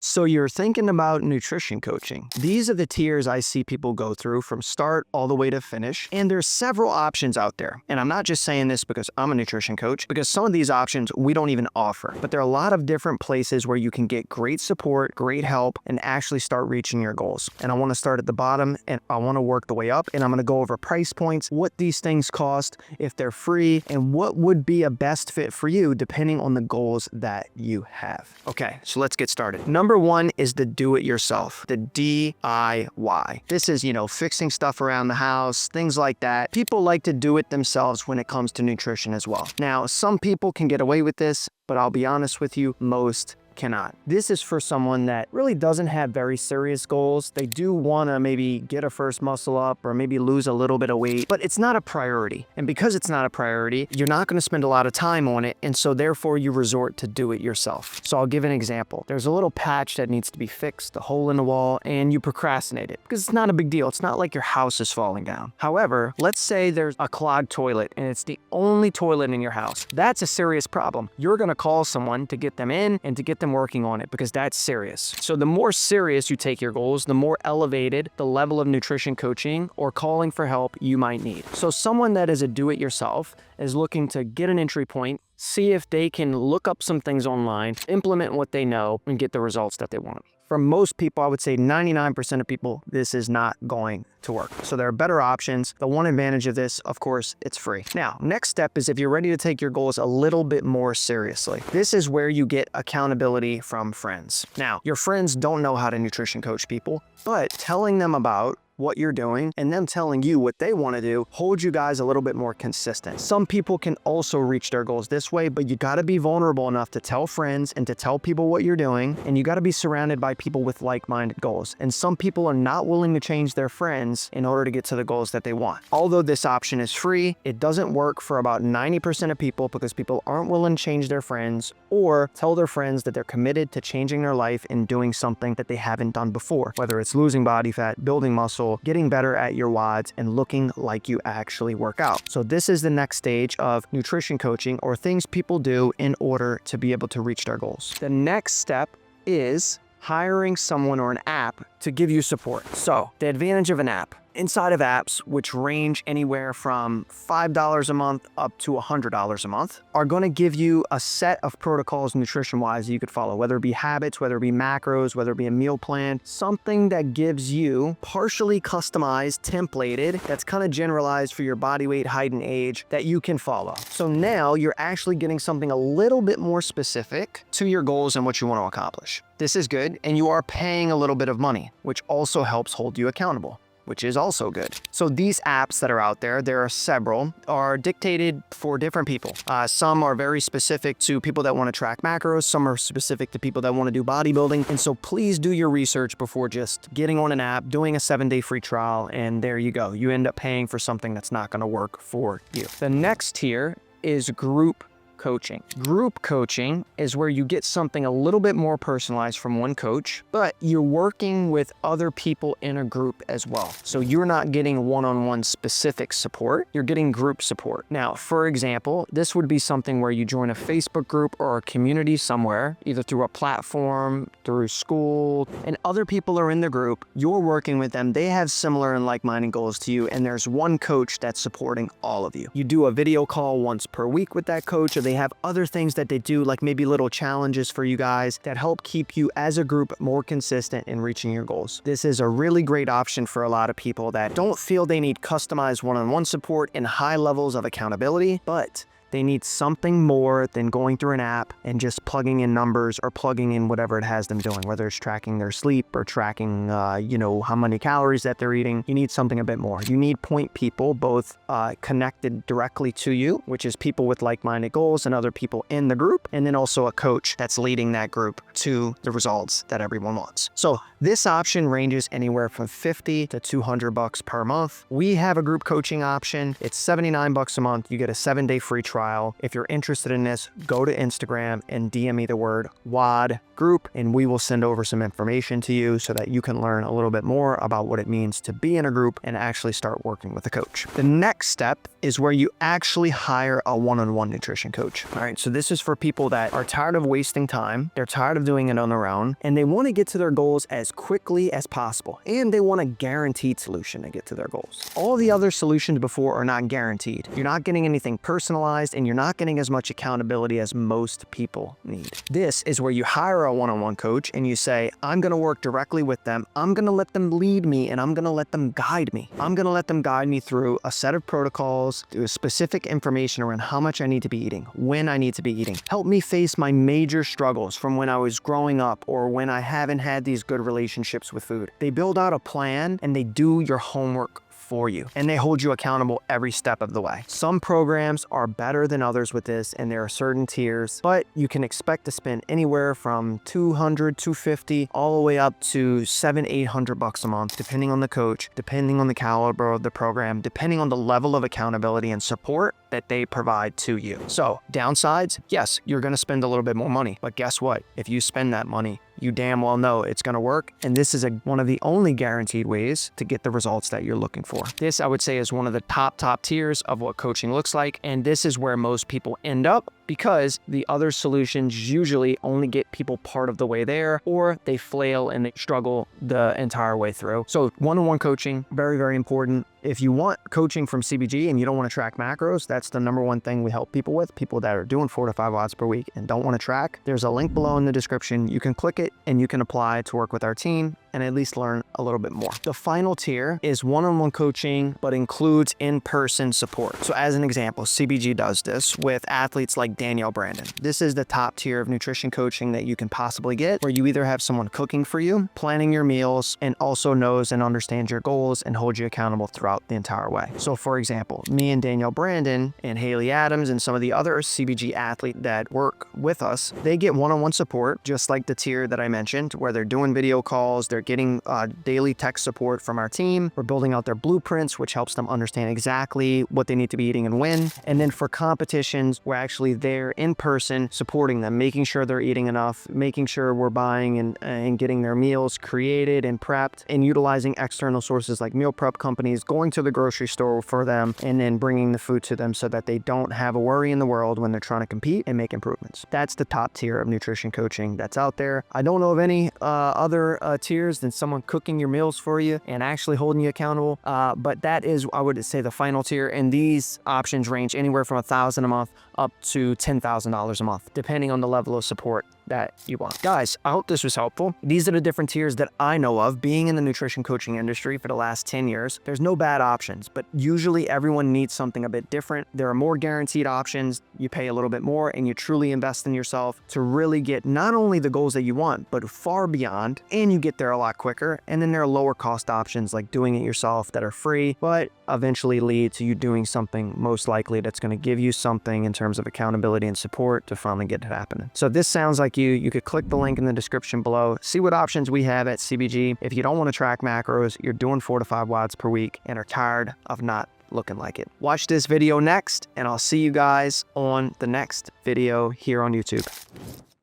So you're thinking about nutrition coaching. These are the tiers I see people go through from start all the way to finish. And there's several options out there. And I'm not just saying this because I'm a nutrition coach, because some of these options we don't even offer. But there are a lot of different places where you can get great support, great help, and actually start reaching your goals. And I want to start at the bottom and I want to work the way up. And I'm going to go over price points, what these things cost, if they're free, and what would be a best fit for you depending on the goals that you have. Okay, so let's get started. Number one is the do-it-yourself, the DIY. This is, fixing stuff around the house, things like that. People like to do it themselves when it comes to nutrition as well. Now, some people can get away with this, but I'll be honest with you, most cannot. This is for someone that really doesn't have very serious goals. They do want to maybe get a first muscle up or maybe lose a little bit of weight, but it's not a priority. And because it's not a priority, you're not going to spend a lot of time on it. And so therefore you resort to do it yourself. So I'll give an example. There's a little patch that needs to be fixed, a hole in the wall, and you procrastinate it because it's not a big deal. It's not like your house is falling down. However, let's say there's a clogged toilet and it's the only toilet in your house. That's a serious problem. You're going to call someone to get them in and to get them working on it because that's serious. So the more serious you take your goals, the more elevated the level of nutrition coaching or calling for help you might need. So someone that is a do-it-yourself is looking to get an entry point, see if they can look up some things online, implement what they know, and get the results that they want. For most people, I would say 99% of people, this is not going to work. So there are better options. The one advantage of this, of course, it's free. Now, next step is if you're ready to take your goals a little bit more seriously. This is where you get accountability from friends. Now, your friends don't know how to nutrition coach people, but telling them about what you're doing and them telling you what they want to do holds you guys a little bit more consistent. Some people can also reach their goals this way, but you got to be vulnerable enough to tell friends and to tell people what you're doing, and you got to be surrounded by people with like-minded goals. And some people are not willing to change their friends in order to get to the goals that they want. Although this option is free, it doesn't work for about 90% of people because people aren't willing to change their friends or tell their friends that they're committed to changing their life and doing something that they haven't done before, whether it's losing body fat, building muscle, getting better at your WODs, and looking like you actually work out. So this is the next stage of nutrition coaching, or things people do in order to be able to reach their goals. The next step is hiring someone or an app to give you support. So the advantage of an app. Inside of apps, which range anywhere from $5 a month up to $100 a month, are going to give you a set of protocols nutrition-wise that you could follow, whether it be habits, whether it be macros, whether it be a meal plan, something that gives you partially customized, templated, that's kind of generalized for your body weight, height, and age that you can follow. So now you're actually getting something a little bit more specific to your goals and what you want to accomplish. This is good, and you are paying a little bit of money, which also helps hold you accountable, which is also good. So these apps that are out there, there are several, are dictated for different people. Some are very specific to people that want to track macros. Some are specific to people that want to do bodybuilding. And so please do your research before just getting on an app, doing a 7-day free trial, and there you go. You end up paying for something that's not going to work for you. The next tier is group coaching. Group coaching is where you get something a little bit more personalized from one coach, but you're working with other people in a group as well. So you're not getting one-on-one specific support, you're getting group support. Now, for example, this would be something where you join a Facebook group or a community somewhere, either through a platform, through school, and other people are in the group, you're working with them, they have similar and like-minded goals to you, and there's one coach that's supporting all of you. You do a video call once per week with that coach, or they have other things that they do, like maybe little challenges for you guys that help keep you as a group more consistent in reaching your goals. This is a really great option for a lot of people that don't feel they need customized one-on-one support and high levels of accountability, but they need something more than going through an app and just plugging in numbers or plugging in whatever it has them doing, whether it's tracking their sleep or tracking, how many calories that they're eating. You need something a bit more. You need point people, both connected directly to you, which is people with like-minded goals and other people in the group, and then also a coach that's leading that group to the results that everyone wants. So this option ranges anywhere from $50 to $200 per month. We have a group coaching option. It's $79 a month. You get a 7-day free trial. trial. If you're interested in this, go to Instagram and DM me the word WOD group, and we will send over some information to you so that you can learn a little bit more about what it means to be in a group and actually start working with a coach. The next step is where you actually hire a one-on-one nutrition coach. All right, so this is for people that are tired of wasting time, they're tired of doing it on their own, and they want to get to their goals as quickly as possible, and they want a guaranteed solution to get to their goals. All the other solutions before are not guaranteed. You're not getting anything personalized, and you're not getting as much accountability as most people need. This is where you hire a one-on-one coach and you say, I'm going to work directly with them. I'm going to let them lead me, and I'm going to let them guide me. I'm going to let them guide me through a set of protocols, through specific information around how much I need to be eating, when I need to be eating. Help me face my major struggles from when I was growing up or when I haven't had these good relationships with food. They build out a plan and they do your homework for you, and they hold you accountable every step of the way. Some programs are better than others with this, and there are certain tiers, but you can expect to spend anywhere from $200, $250, all the way up to $700, $800 a month, depending on the coach, depending on the caliber of the program, depending on the level of accountability and support that they provide to you. So downsides, yes, you're going to spend a little bit more money, but guess what? If you spend that money, you damn well know it's going to work. And this is one of the only guaranteed ways to get the results that you're looking for. This, I would say, is one of the top tiers of what coaching looks like. And this is where most people end up, because the other solutions usually only get people part of the way there, or they flail and they struggle the entire way through. So one-on-one coaching, very, very important. If you want coaching from CBG and you don't want to track macros, that's the number one thing we help people with. People that are doing 4 to 5 watts per week and don't want to track. There's a link below in the description. You can click it and you can apply to work with our team and at least learn a little bit more. The final tier is one-on-one coaching, but includes in-person support. So as an example, CBG does this with athletes like Danielle Brandon. This is the top tier of nutrition coaching that you can possibly get, where you either have someone cooking for you, planning your meals, and also knows and understands your goals and holds you accountable throughout the entire way. So for example, me and Danielle Brandon and Haley Adams and some of the other CBG athletes that work with us, they get one-on-one support, just like the tier that I mentioned, where they're doing video calls, they're getting daily tech support from our team. We're building out their blueprints, which helps them understand exactly what they need to be eating and when. And then for competitions, we're actually there in person supporting them, making sure they're eating enough, making sure we're buying and getting their meals created and prepped, and utilizing external sources like meal prep companies, going to the grocery store for them, and then bringing the food to them so that they don't have a worry in the world when they're trying to compete and make improvements. That's the top tier of nutrition coaching that's out there. I don't know of any other tiers than someone cooking your meals for you and actually holding you accountable. But that is, I would say, the final tier. And these options range anywhere from $1,000 a month up to $10,000 a month, depending on the level of support that you want. Guys, I hope this was helpful. These are the different tiers that I know of. Being in the nutrition coaching industry for the last 10 years, there's no bad options, but usually everyone needs something a bit different. There are more guaranteed options. You pay a little bit more and you truly invest in yourself to really get not only the goals that you want, but far beyond, and you get there a lot quicker. And then there are lower cost options like doing it yourself that are free, but eventually lead to you doing something most likely that's going to give you something in terms of accountability and support to finally get it happening. So if this sounds like you could click the link in the description below, see what options we have at CBG. If you don't want to track macros, you're doing 4 to 5 watts per week and are tired of not looking like it. Watch this video next, and I'll see you guys on the next video here on YouTube.